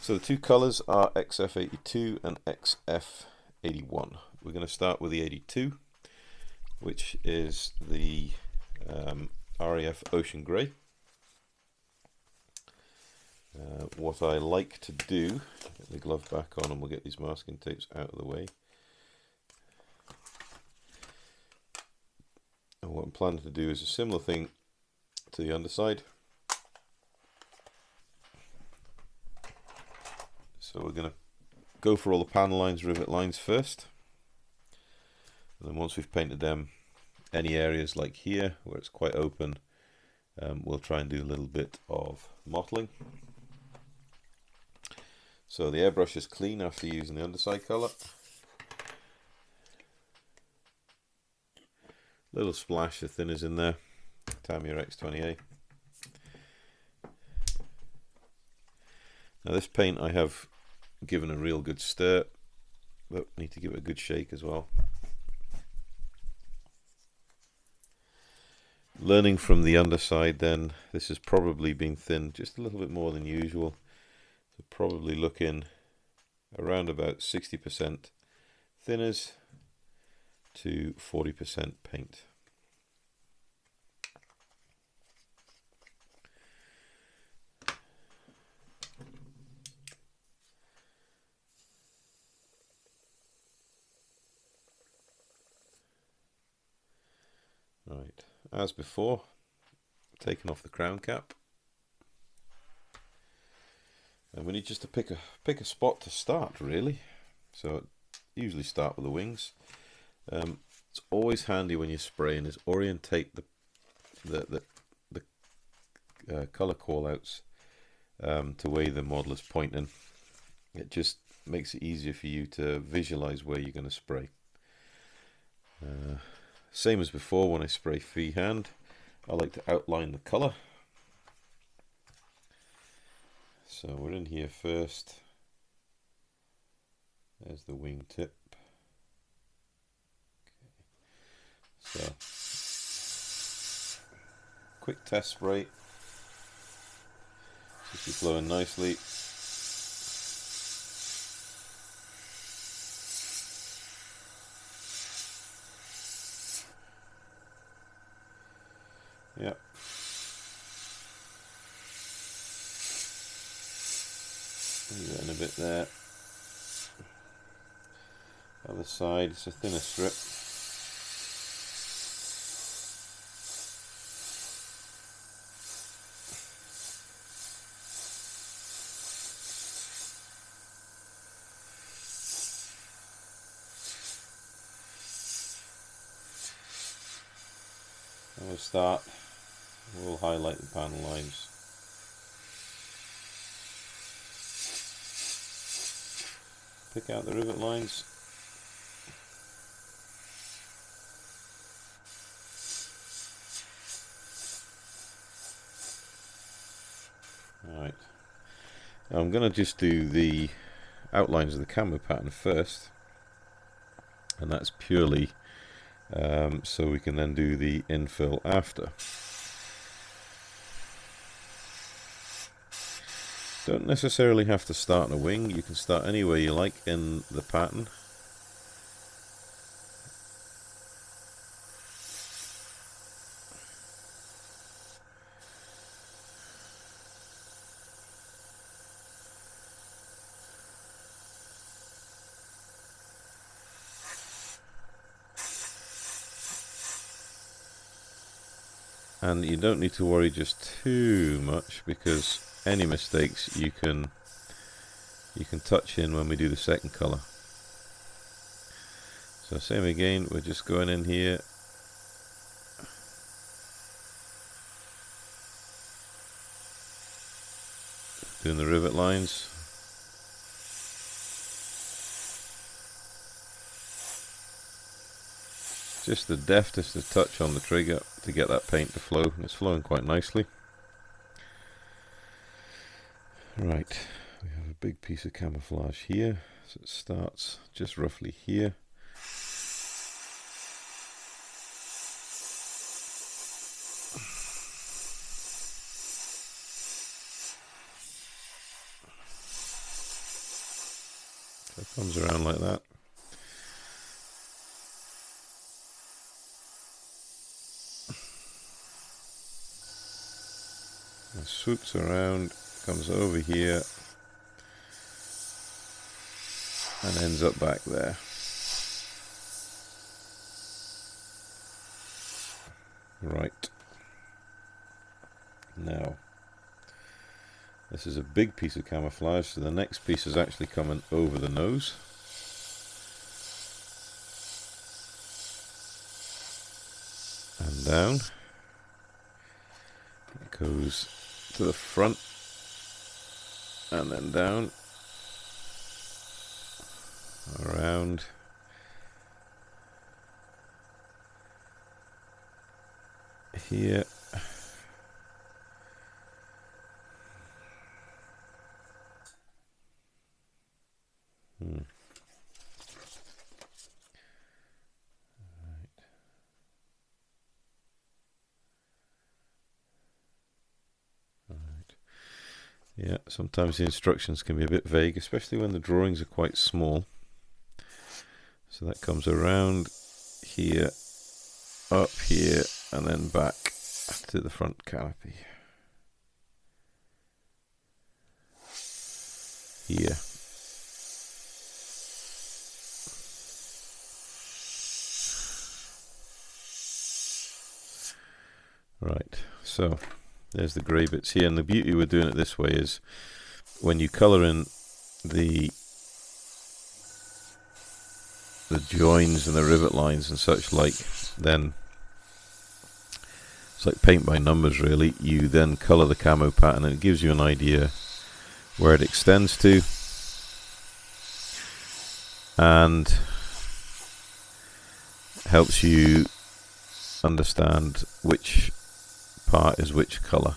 So the two colors are XF82 and XF81. We're going to start with the 82, which is the RAF Ocean Grey. What I like to do, get the glove back on and we'll get these masking tapes out of the way. And what I'm planning to do is a similar thing to the underside. So we're going to go for all the panel lines, rivet lines first. And then once we've painted them, any areas like here where it's quite open, we'll try and do a little bit of mottling. So the airbrush is clean after using the underside colour. Little splash of thinners in there, Tamiya X20A. Now this paint I have given a real good stir, but need to give it a good shake as well. Learning from the underside then, this has probably been thinned just a little bit more than usual. So probably looking around about 60% thinners to 40% paint. Right, as before, taking off the crown cap. And we need just to pick a spot to start, really. So usually start with the wings. It's always handy when you're spraying is orientate the color callouts to where the model is pointing. It just makes it easier for you to visualize where you're going to spray. Same as before, when I spray freehand, I like to outline the color. So we're in here first. There's the wing tip. Okay. So quick test spray. Should be flowing nicely. Yep. Getting a bit there. Other side, it's a thinner strip. And we'll start. We'll highlight the panel lines. Pick out the rivet lines. Alright. Now I'm going to just do the outlines of the camo pattern first. And that's purely so we can then do the infill after. Don't necessarily have to start in a wing, you can start anywhere you like in the pattern. And you don't need to worry just too much, because any mistakes you can touch in when we do the second color. So same again, we're just going in here, doing the rivet lines. Just the deftest of touch on the trigger to get that paint to flow, and it's flowing quite nicely. Right, we have a big piece of camouflage here, so it starts just roughly here. So it comes around like that. And swoops around, comes over here, and ends up back there. Right. Now, this is a big piece of camouflage, so the next piece is actually coming over the nose. And down. It goes to the front, and then down, around, here, Yeah, sometimes the instructions can be a bit vague, especially when the drawings are quite small. So that comes around here, up here, and then back to the front canopy. Here. Right, so there's the grey bits here, and the beauty we're doing it this way is when you colour in the joins and the rivet lines and such like, then it's like paint by numbers really. You then colour the camo pattern and it gives you an idea where it extends to, and helps you understand which part is which colour.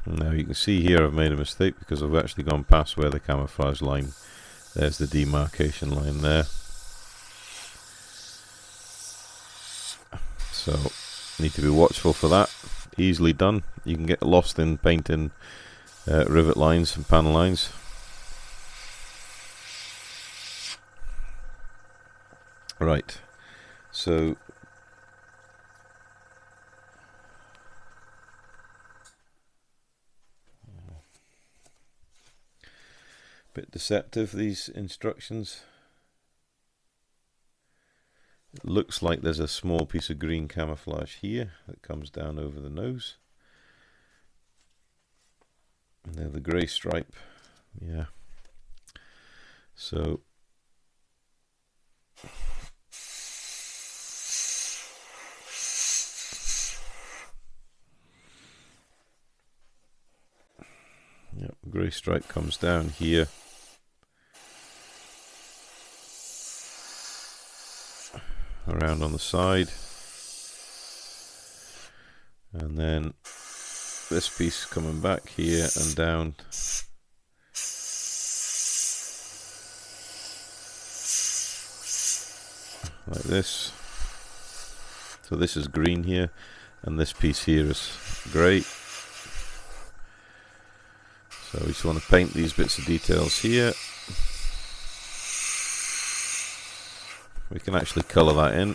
Now you can see here I've made a mistake because I've actually gone past where the camouflage line, there's the demarcation line there. So need to be watchful for that. Easily done. You can get lost in painting rivet lines and panel lines. Right, so bit deceptive, these instructions. It looks like there's a small piece of green camouflage here that comes down over the nose. And then the grey stripe, yeah. So yep, grey stripe comes down here. Around on the side, and then this piece coming back here and down like this. So this is green here, and this piece here is grey. So we just want to paint these bits of details here. We can actually colour that in.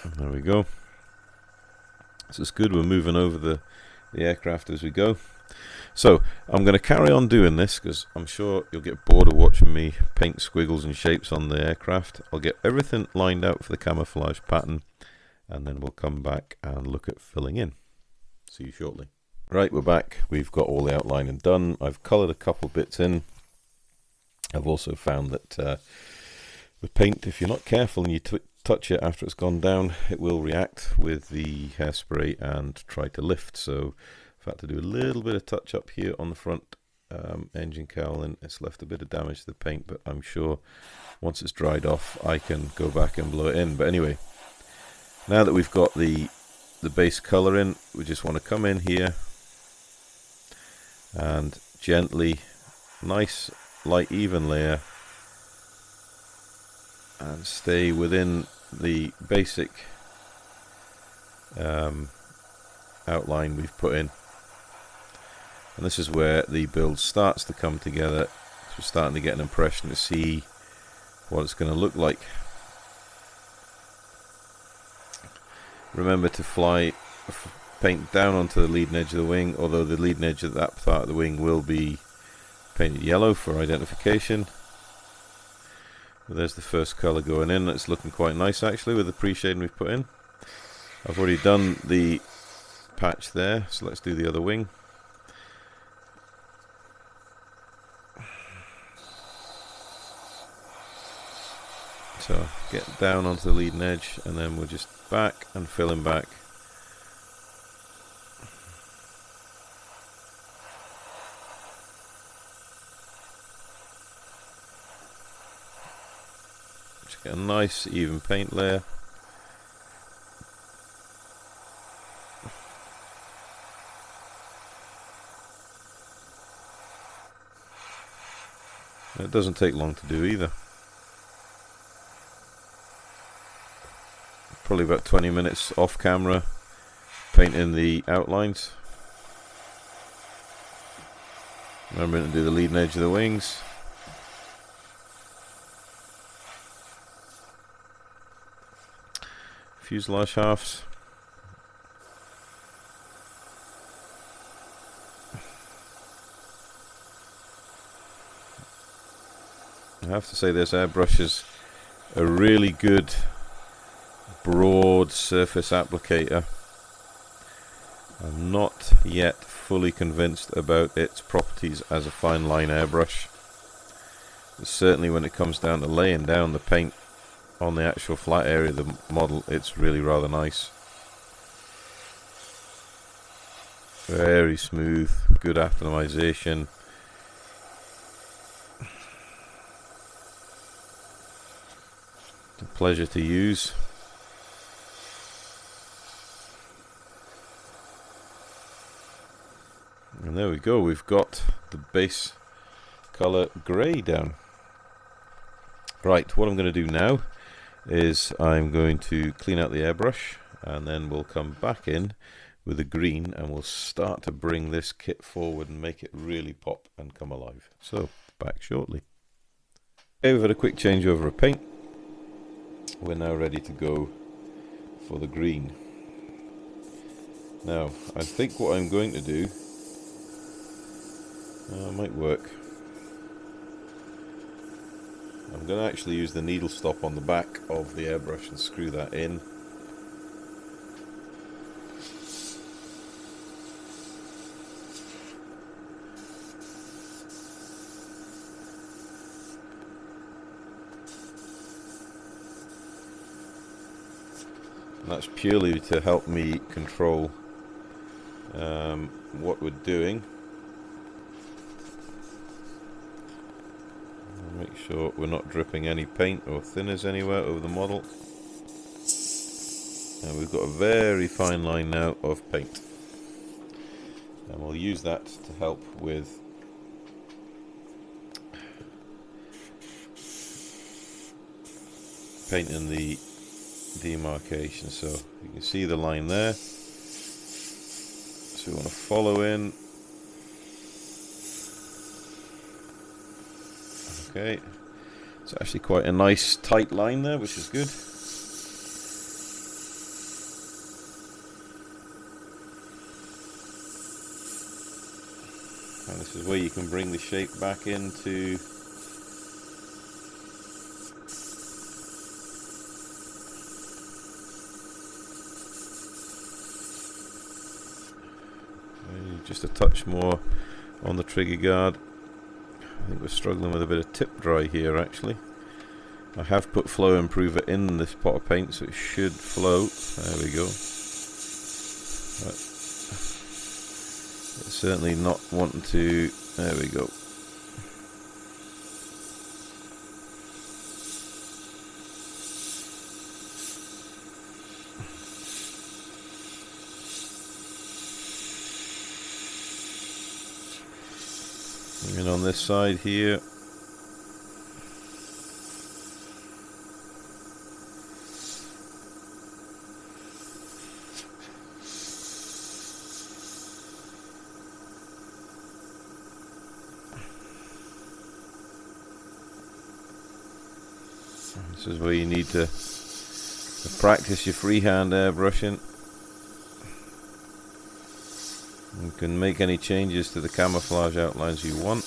And there we go. So it's good, we're moving over the aircraft as we go. So I'm going to carry on doing this because I'm sure you'll get bored of watching me paint squiggles and shapes on the aircraft. I'll get everything lined out for the camouflage pattern, and then we'll come back and look at filling in. See you shortly. Right, we're back. We've got all the outlining done. I've coloured a couple bits in. I've also found that with paint, if you're not careful and you touch it after it's gone down, it will react with the hairspray and try to lift. So I've had to do a little bit of touch up here on the front engine cowling. It's left a bit of damage to the paint, but I'm sure once it's dried off I can go back and blow it in. But anyway, now that we've got the base colour in, we just want to come in here and gently, nice light even layer, and stay within the basic outline we've put in. And this is where the build starts to come together. So we're starting to get an impression to see what it's going to look like. Remember to paint down onto the leading edge of the wing, although the leading edge of that part of the wing will be painted yellow for identification. But there's the first colour going in. It's looking quite nice actually with the pre-shading we've put in. I've already done the patch there, so let's do the other wing. So get down onto the leading edge, and then we'll just back and fill in back. Just get a nice even paint layer. It doesn't take long to do either. Probably about 20 minutes off camera painting the outlines. Remembering to do the leading edge of the wings. Fuselage halves. I have to say this airbrush is a really good broad surface applicator. I'm not yet fully convinced about its properties as a fine line airbrush. But certainly when it comes down to laying down the paint on the actual flat area of the model, it's really rather nice. Very smooth, good atomization. A pleasure to use. And there we go, we've got the base colour grey down. Right, what I'm going to do now is I'm going to clean out the airbrush, and then we'll come back in with the green and we'll start to bring this kit forward and make it really pop and come alive. So, back shortly. Okay, we've had a quick changeover of paint. We're now ready to go for the green. Now, I think what I'm going to do might work. I'm going to actually use the needle stop on the back of the airbrush and screw that in. And that's purely to help me control what we're doing. Make sure we're not dripping any paint or thinners anywhere over the model. And we've got a very fine line now of paint. And we'll use that to help with painting the demarcation. So you can see the line there. So we want to follow in. Okay, it's actually quite a nice tight line there, which is good. And this is where you can bring the shape back into just a touch more on the trigger guard. I think we're struggling with a bit of tip dry here actually. I have put flow improver in this pot of paint so it should flow. There we go. But it's certainly not wanting to. There we go. And on this side here, this is where you need to practice your freehand airbrushing. You can make any changes to the camouflage outlines you want.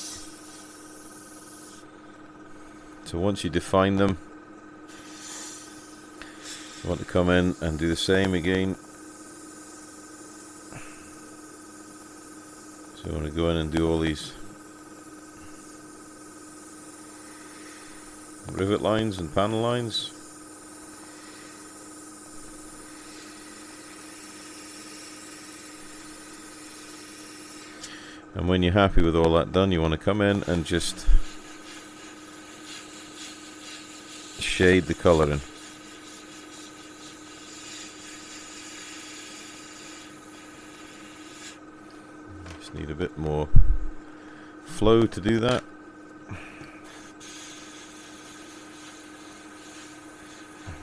So once you define them, you want to come in and do the same again. So you want to go in and do all these rivet lines and panel lines. And when you're happy with all that done, you want to come in and just shade the colour in. Just need a bit more flow to do that.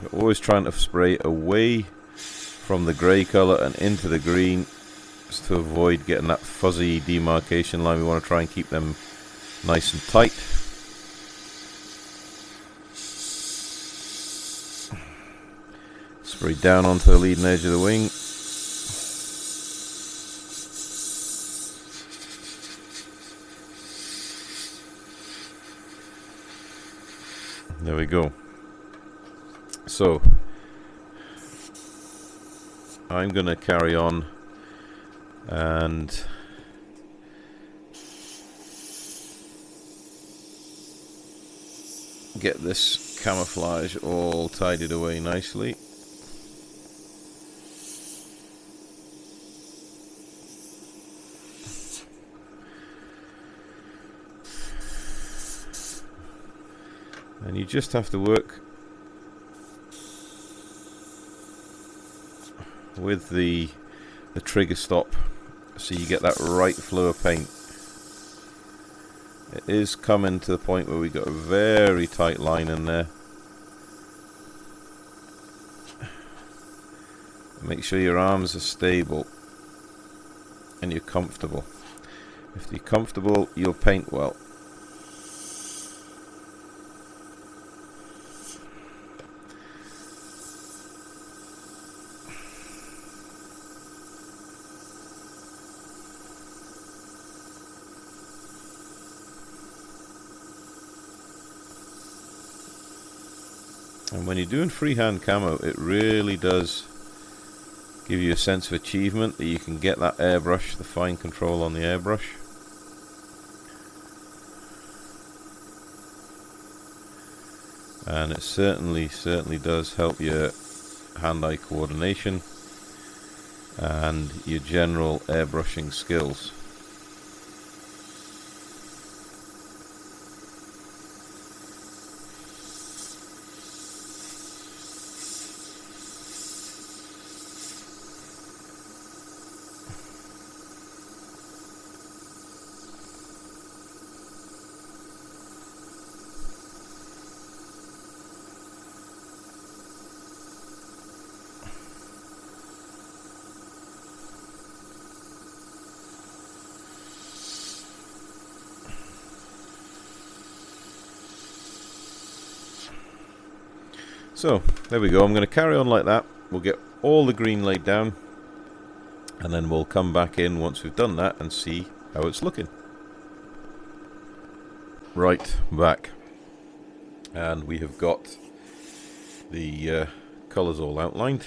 You're always trying to spray away from the grey colour and into the green, just to avoid getting that fuzzy demarcation line. We want to try and keep them nice and tight. Spray down onto the leading edge of the wing. There we go. So I'm going to carry on and get this camouflage all tidied away nicely. And you just have to work with the trigger stop so you get that right flow of paint. It is coming to the point where we got a very tight line in there. Make sure your arms are stable and you're comfortable. If you're comfortable, you'll paint well. And when you're doing freehand camo, it really does give you a sense of achievement that you can get that airbrush, the fine control on the airbrush. And it certainly does help your hand-eye coordination and your general airbrushing skills. So there we go. I'm going to carry on like that. We'll get all the green laid down and then we'll come back in once we've done that and see how it's looking. Right, back, and we have got the colours all outlined.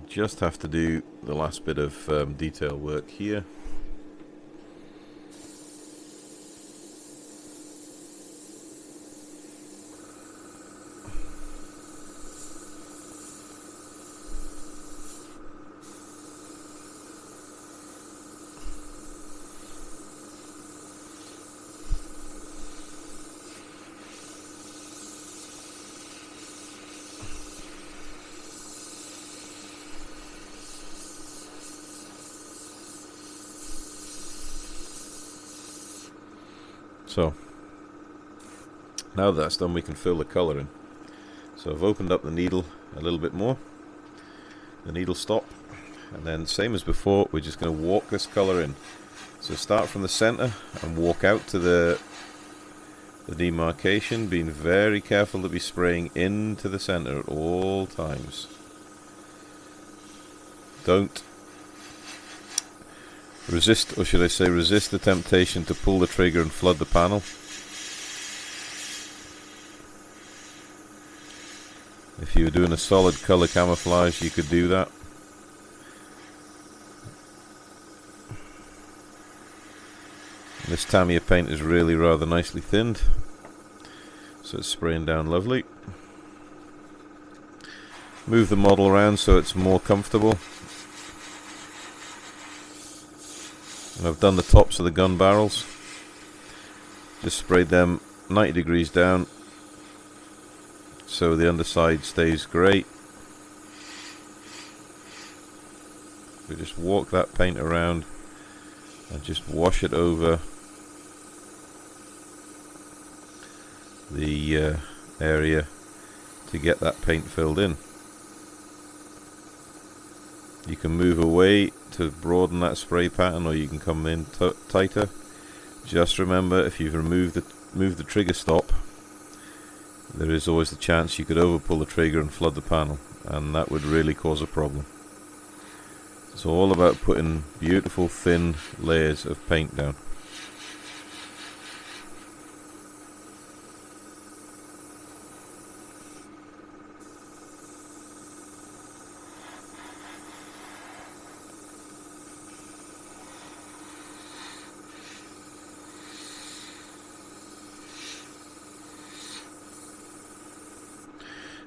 Just have to do the last bit of detail work here. So now that's done, we can fill the colour in. So I've opened up the needle a little bit more, the needle stop, and then same as before, we're just going to walk this colour in. So start from the centre and walk out to the demarcation, being very careful to be spraying into the centre at all times. Don't resist, or should I say resist, the temptation to pull the trigger and flood the panel. If you were doing a solid colour camouflage, you could do that. This Tamiya paint is really rather nicely thinned, so it's spraying down lovely. Move the model around so it's more comfortable. And I've done the tops of the gun barrels. Just sprayed them 90 degrees down so the underside stays great. We just walk that paint around and just wash it over the area to get that paint filled in. You can move away to broaden that spray pattern, or you can come in tighter. Just remember, if you've moved the trigger stop, there is always the chance you could overpull the trigger and flood the panel, and that would really cause a problem. It's all about putting beautiful thin layers of paint down.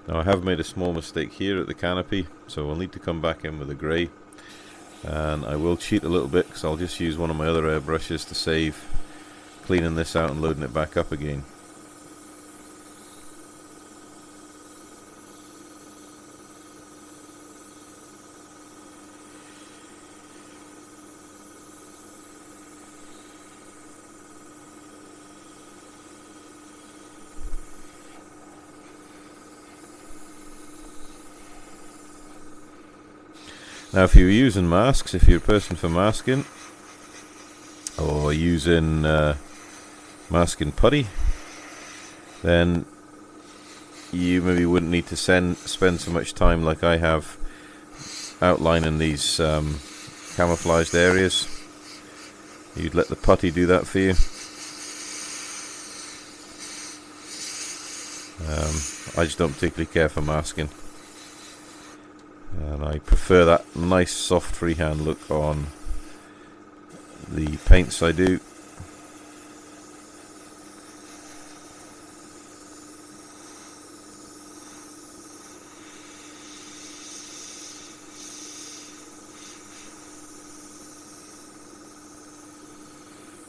Now I have made a small mistake here at the canopy, so we'll need to come back in with a grey, and I will cheat a little bit because I'll just use one of my other airbrushes to save cleaning this out and loading it back up again. Now if you're using masks, if you're a person for masking, or using masking putty, then you maybe wouldn't need to spend so much time like I have outlining these camouflaged areas. You'd let the putty do that for you. I just don't particularly care for masking, and I prefer that nice soft freehand look on the paints I do.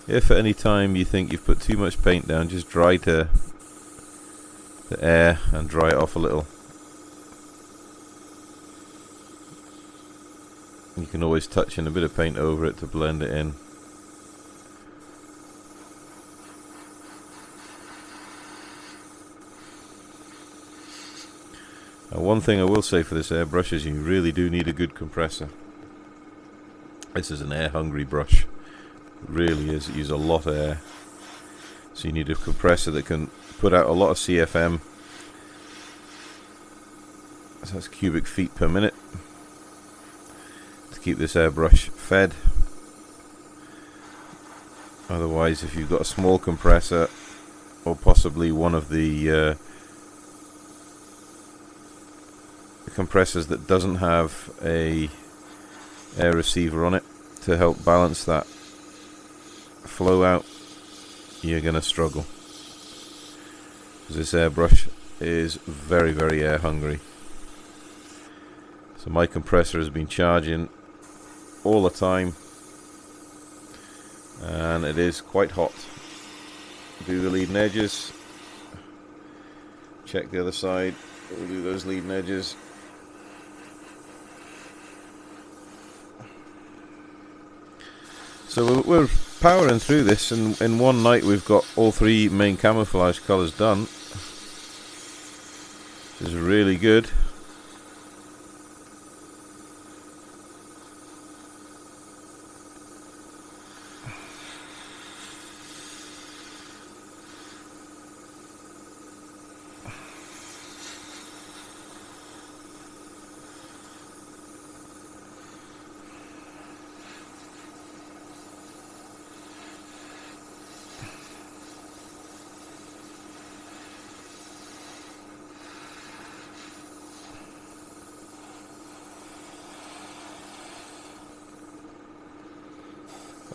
If at any time you think you've put too much paint down, just dry to the air and dry it off a little. You can always touch in a bit of paint over it to blend it in. Now, one thing I will say for this airbrush is you really do need a good compressor. This is an air hungry brush. It really is. It uses a lot of air. So you need a compressor that can put out a lot of CFM. So that's cubic feet per minute. To to keep this airbrush fed. Otherwise, if you've got a small compressor or possibly one of the compressors that doesn't have a air receiver on it to help balance that flow out, you're going to struggle, because this airbrush is very, very air hungry. So my compressor has been charging all the time, and it is quite hot. Do the leading edges, check the other side, we'll do those leading edges. So we're powering through this, and in one night we've got all three main camouflage colours done, which is really good.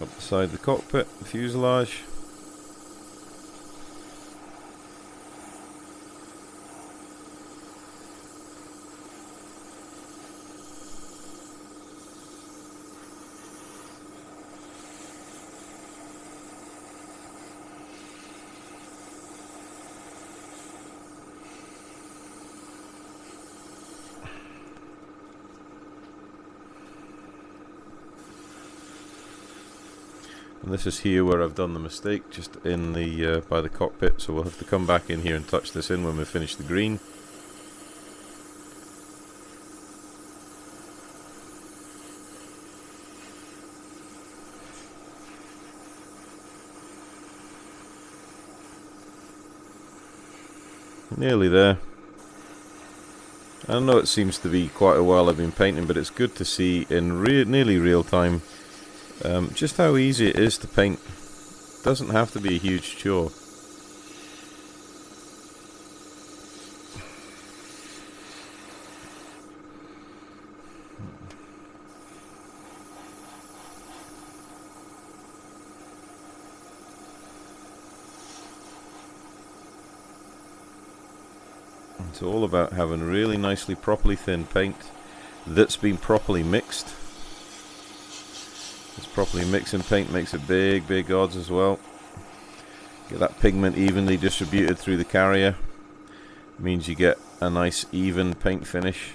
Up beside the cockpit, the fuselage. And this is here where I've done the mistake, just in the by the cockpit, so we'll have to come back in here and touch this in when we finish the green. Nearly there. I know it seems to be quite a while I've been painting, but it's good to see in nearly real time just how easy it is to paint. Doesn't have to be a huge chore. It's all about having really nicely properly thin paint that's been properly mixed. This properly mixing paint makes a big odds as well. Get that pigment evenly distributed through the carrier, means you get a nice even paint finish.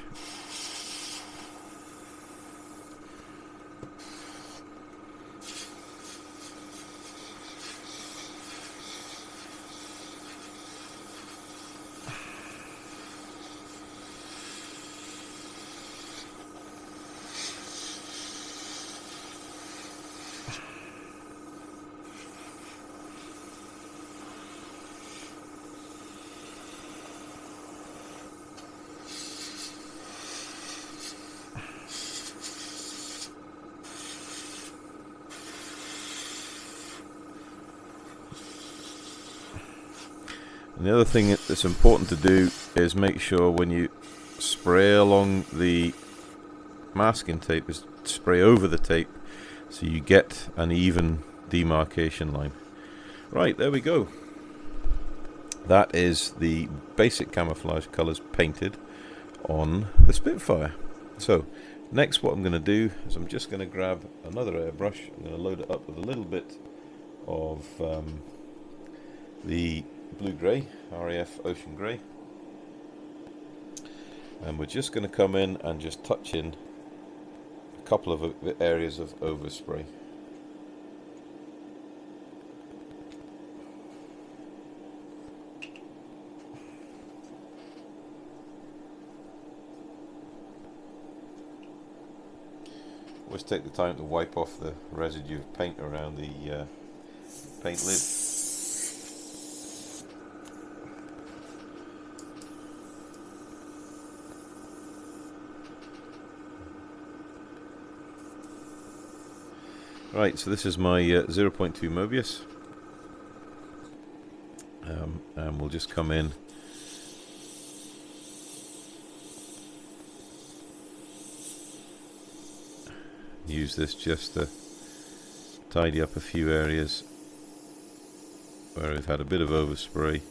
And the other thing that's important to do is make sure when you spray along the masking tape is spray over the tape so you get an even demarcation line. Right, there we go. That is the basic camouflage colours painted on the Spitfire. So next what I'm going to do is I'm just going to grab another airbrush. I'm going to load it up with a little bit of the blue-grey, RAF Ocean Grey, and we're just going to come in and just touch in a couple of areas of overspray. Always take the time to wipe off the residue of paint around the paint lid. Right, so this is my 0.2 Mobius. And we'll just come in. Use this just to tidy up a few areas where we've had a bit of overspray.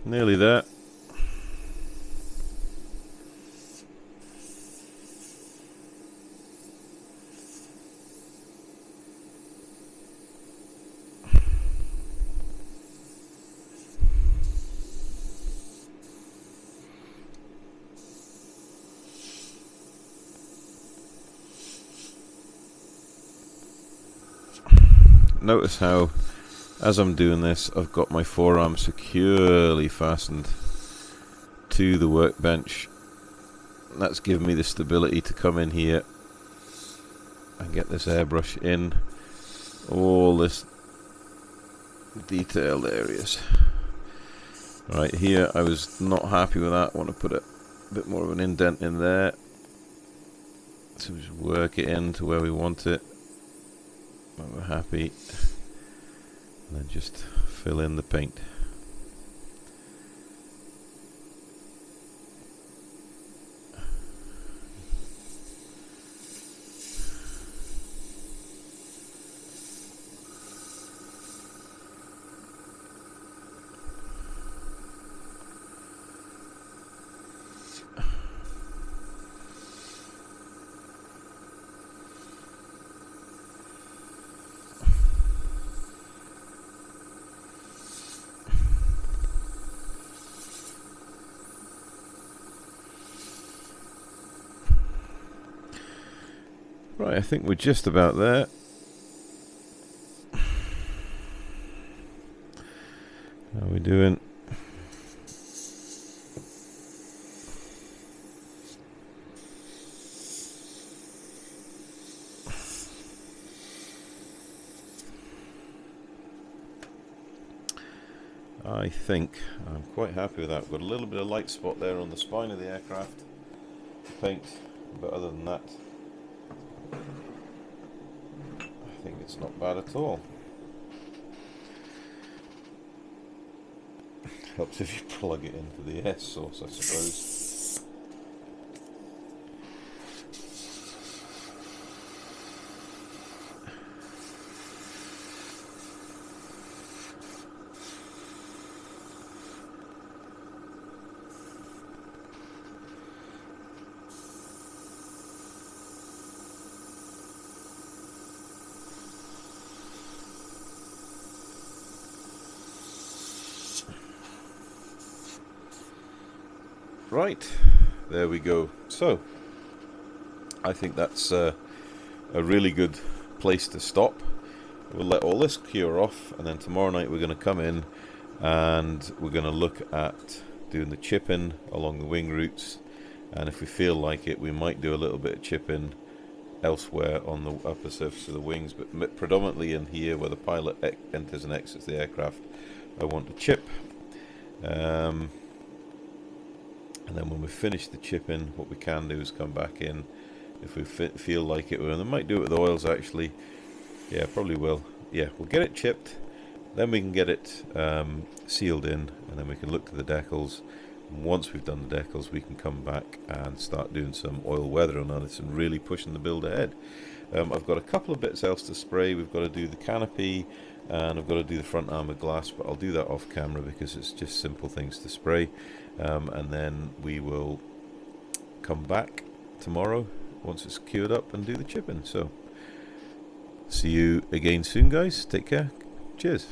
Nearly there. Notice how, as I'm doing this, I've got my forearm securely fastened to the workbench. That's given me the stability to come in here and get this airbrush in all this detailed areas. Right here, I was not happy with that. I want to put a bit more of an indent in there. So just work it into where we want it. When we're happy, and then just fill in the paint. Right, I think we're just about there. How we doing? I think I'm quite happy with that. We've got a little bit of light spot there on the spine of the aircraft to paint, but other than that, I think it's not bad at all. Helps if you plug it into the air source, I suppose. Right, there we go. So, I think that's a really good place to stop. We'll let all this cure off, and then tomorrow night we're going to come in and we're going to look at doing the chipping along the wing roots, and if we feel like it, we might do a little bit of chipping elsewhere on the upper surface of the wings, but predominantly in here where the pilot enters and exits the aircraft, I want to chip. And then when we finish the chipping, what we can do is come back in if we feel like it. And I might do it with the oils actually. Yeah, probably will. Yeah, we'll get it chipped, then we can get it sealed in, and then we can look to the decals. And once we've done the decals, we can come back and start doing some oil weathering on it and really pushing the build ahead. I've got a couple of bits else to spray. We've got to do the canopy, and I've got to do the front armour glass, but I'll do that off camera because it's just simple things to spray. And then we will come back tomorrow once it's cured up and do the chipping. So see you again soon, guys. Take care. Cheers.